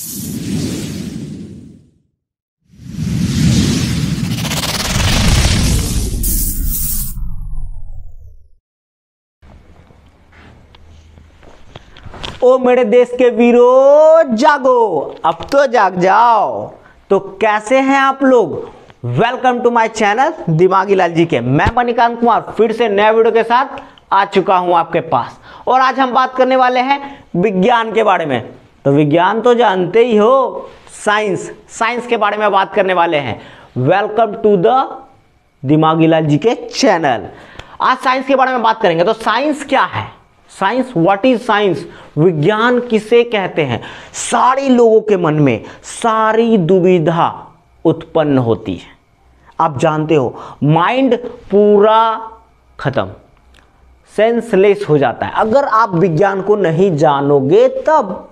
ओ मेरे देश के वीरों जागो, अब तो जाग जाओ। तो कैसे हैं आप लोग? वेलकम टू माय चैनल दिमागी लाल जी के। मैं मणिकांत कुमार फिर से नए वीडियो के साथ आ चुका हूं आपके पास। और आज हम बात करने वाले हैं विज्ञान के बारे में। तो विज्ञान तो जानते ही हो, साइंस के बारे में बात करने वाले हैं। वेलकम टू द दिमागी लाल जी के चैनल। आज साइंस के बारे में बात करेंगे। तो साइंस क्या है? Science, what is science? विज्ञान किसे कहते हैं? सारे लोगों के मन में सारी दुविधा उत्पन्न होती है। आप जानते हो, माइंड पूरा खत्म, सेंसलेस हो जाता है अगर आप विज्ञान को नहीं जानोगे तब।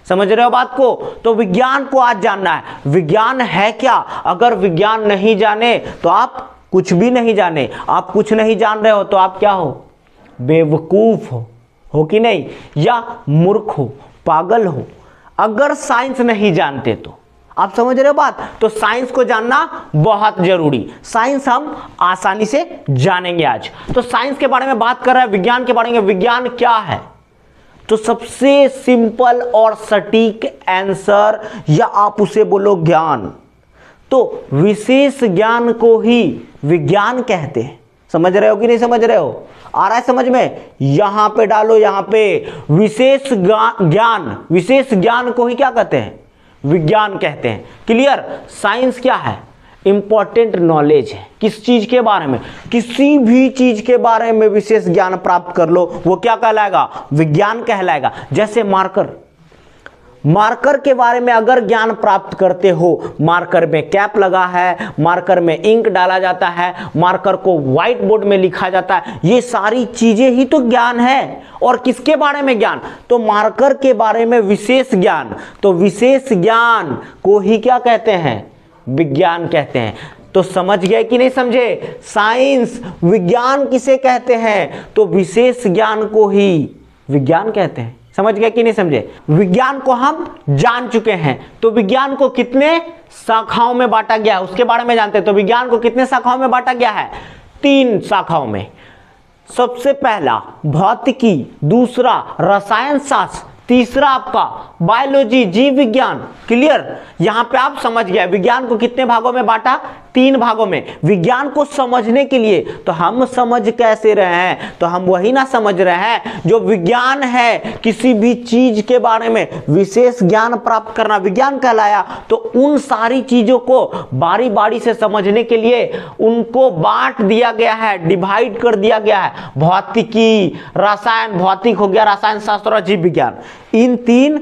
समझ रहे हो बात को? तो विज्ञान को आज जानना है। विज्ञान है क्या? अगर विज्ञान नहीं जाने तो आप कुछ भी नहीं जाने। आप कुछ नहीं जान रहे हो तो आप क्या हो? बेवकूफ हो कि नहीं? या मूर्ख हो, पागल हो, अगर साइंस नहीं जानते तो। आप समझ रहे हो बात? तो साइंस को जानना बहुत जरूरी। साइंस हम आसानी से जानेंगे आज। तो साइंस के बारे में बात कर रहे हैं, विज्ञान के बारे में। विज्ञान क्या है? तो सबसे सिंपल और सटीक आंसर, या आप उसे बोलो ज्ञान, तो विशेष ज्ञान को ही विज्ञान कहते हैं। समझ रहे हो कि नहीं समझ रहे हो? आ रहा है समझ में? यहां पे डालो, यहां पे विशेष ज्ञान, विशेष ज्ञान को ही क्या कहते हैं? विज्ञान कहते हैं। क्लियर? साइंस क्या है? इंपॉर्टेंट नॉलेज है। किस चीज के बारे में? किसी भी चीज के बारे में विशेष ज्ञान प्राप्त कर लो, वो क्या कहलाएगा? विज्ञान कहलाएगा। जैसे मार्कर के बारे में अगर ज्ञान प्राप्त करते हो, मार्कर में कैप लगा है, मार्कर में इंक डाला जाता है, मार्कर को व्हाइट बोर्ड में लिखा जाता है, ये सारी चीजें ही तो ज्ञान है। और किसके बारे में ज्ञान? तो मार्कर के बारे में विशेष ज्ञान। तो विशेष ज्ञान को ही क्या कहते हैं? विज्ञान कहते हैं। तो समझ गए कि नहीं समझे? साइंस, विज्ञान किसे कहते हैं? तो विशेष ज्ञान को ही विज्ञान कहते हैं। समझ गए कि नहीं समझे? विज्ञान को हम जान चुके हैं। तो विज्ञान को कितने शाखाओं में बांटा गया है उसके बारे में जानते हैं। तो विज्ञान को कितने शाखाओं में बांटा गया है? 3 शाखाओं में। सबसे पहला भौतिकी, दूसरा रसायन शास्त्र, तीसरा आपका बायोलॉजी, जीव विज्ञान। क्लियर? यहां पे आप समझ गए विज्ञान को कितने भागों में बांटा? 3 भागों में। विज्ञान को समझने के लिए तो हम समझ कैसे रहे हैं? तो हम वही ना समझ रहे हैं जो विज्ञान है। किसी भी चीज के बारे में विशेष ज्ञान प्राप्त करना विज्ञान कहलाया। तो उन सारी चीजों को बारी बारी से समझने के लिए उनको बांट दिया गया है, डिवाइड कर दिया गया है। भौतिकी, रसायन, भौतिक हो गया, रसायन शास्त्र और जीव विज्ञान, इन 3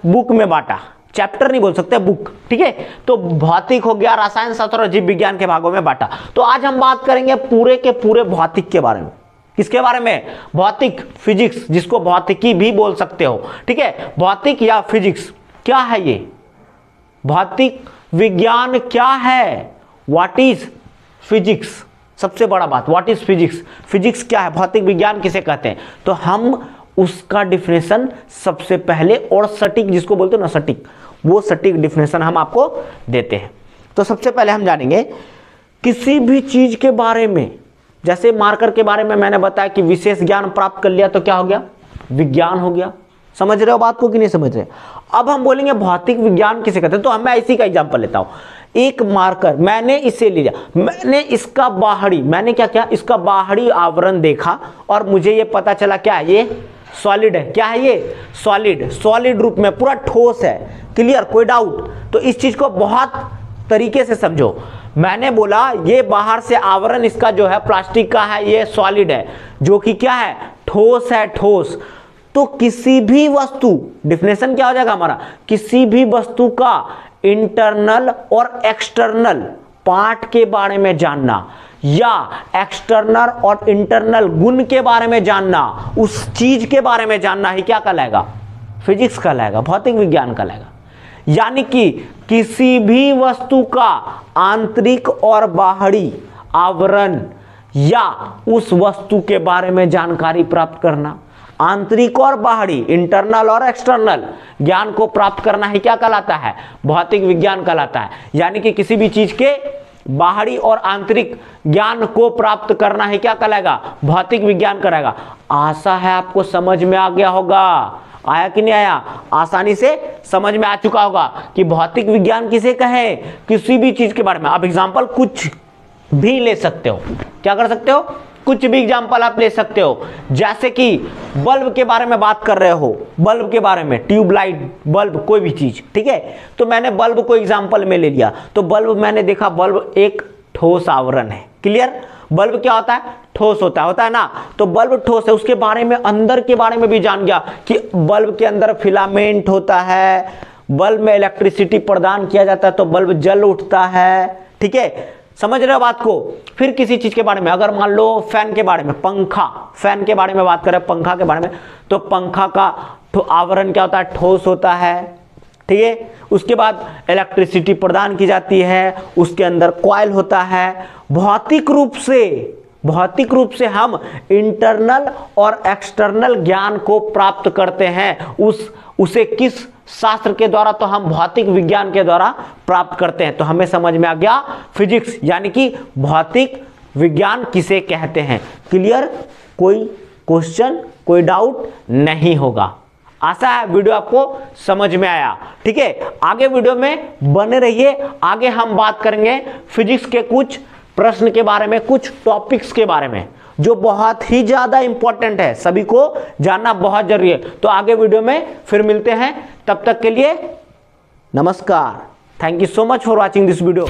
बुक में बांटा। चैप्टर नहीं बोल सकते, बुक। ठीक है? तो भौतिक हो गया, रसायन शास्त्र और जीव विज्ञान के भागों में बांटा। तो आज हम बात करेंगे पूरे के पूरे भौतिक के बारे में। किसके बारे में? भौतिक, फिजिक्स, जिसको भौतिकी भी बोल सकते हो। ठीक है? भौतिक या फिजिक्स क्या है? ये भौतिक विज्ञान क्या है? What is physics? सबसे बड़ा बात, व्हाट इज फिजिक्स? फिजिक्स क्या है? भौतिक विज्ञान किसे कहते हैं? तो हम उसका डिफिनेशन सबसे पहले, और सटीक जिसको बोलते हो ना, सटीक, वो सटीक डिफिनेशन हम आपको देते हैं। तो सबसे पहले हम जानेंगे किसी भी चीज के बारे में। जैसे मार्कर के बारे में मैंने बताया कि विशेष ज्ञान प्राप्त कर लिया तो क्या हो गया? विज्ञान हो गया। समझ रहे हो बात को कि नहीं समझ रहे? अब हम बोलेंगे भौतिक विज्ञान किसे कहते हैं। तो मैं इसी का एग्जांपल लेता हूं। एक मार्कर, मैंने इसे लिया, मैंने इसका बाहरी, मैंने क्या किया? इसका बाहरी आवरण देखा और मुझे ये पता चला क्या है? ये सॉलिड है। क्या है ये? सॉलिड रूप में, पूरा ठोस है। क्लियर? कोई डाउट? तो इस चीज को बहुत तरीके से समझो। मैंने बोला ये बाहर से आवरण इसका जो है प्लास्टिक का है, ये सॉलिड है, जो कि क्या है? ठोस है, ठोस। तो किसी भी वस्तु, डिफिनेशन क्या हो जाएगा हमारा? किसी भी वस्तु का इंटरनल और एक्सटर्नल पार्ट के बारे में जानना, या एक्सटर्नल और इंटरनल गुण के बारे में जानना, उस चीज के बारे में जानना ही क्या कहलाएगा? फिजिक्स कहलाएगा, भौतिक विज्ञान कहलाएगा। यानी कि किसी भी वस्तु का आंतरिक और बाहरी आवरण या उस वस्तु के बारे में जानकारी प्राप्त करना। आंतरिक और बाहरी, इंटरनल और एक्सटर्नल ज्ञान को प्राप्त करना ही क्या कहलाता है? भौतिक विज्ञान कहलाता है। यानी कि किसी भी चीज के बाहरी और आंतरिक ज्ञान को प्राप्त करना ही क्या कहलाएगा? भौतिक विज्ञान कहलाएगा। आशा है आपको समझ में आ गया होगा। आया कि नहीं आया? आसानी से समझ में आ चुका होगा कि भौतिक विज्ञान किसे कहे? किसी भी चीज के बारे में। आप एग्जांपल कुछ भी ले सकते हो। क्या कर सकते हो? कुछ भी एग्जांपल आप ले सकते हो। जैसे कि बल्ब के बारे में बात कर रहे हो, बल्ब के बारे में, ट्यूबलाइट, बल्ब, कोई भी चीज, ठीक है। तो मैंने बल्ब को एग्जांपल में ले लिया, तो बल्ब मैंने देखा, बल्ब एक ठोस आवरण है। क्लियर? बल्ब क्या होता है? ठोस होता है ना। तो बल्ब ठोस है, उसके बारे में, अंदर के बारे में भी जान गया कि बल्ब के अंदर फिलामेंट होता है, बल्ब में इलेक्ट्रिसिटी प्रदान किया जाता है तो बल्ब जल उठता है। ठीक है, समझ रहे हो बात को? फिर किसी चीज के बारे में, अगर मान लो फैन के बारे में, पंखा, फैन के बारे में बात करें, पंखा के बारे में, तो पंखा का आवरण क्या होता है? ठोस होता है। ठीक है, उसके बाद इलेक्ट्रिसिटी प्रदान की जाती है, उसके अंदर कॉइल होता है। भौतिक रूप से हम इंटरनल और एक्सटर्नल ज्ञान को प्राप्त करते हैं। उसे किस शास्त्र के द्वारा? तो हम भौतिक विज्ञान के द्वारा प्राप्त करते हैं। तो हमें समझ में आ गया फिजिक्स यानी कि भौतिक विज्ञान किसे कहते हैं। क्लियर? कोई क्वेश्चन, कोई डाउट नहीं होगा। आशा है वीडियो आपको समझ में आया। ठीक है, आगे वीडियो में बने रहिए। आगे हम बात करेंगे फिजिक्स के कुछ प्रश्न के बारे में, कुछ टॉपिक्स के बारे में जो बहुत ही ज्यादा इंपॉर्टेंट है, सभी को जानना बहुत जरूरी है। तो आगे वीडियो में फिर मिलते हैं, तब तक के लिए नमस्कार। Thank you so much for watching this video.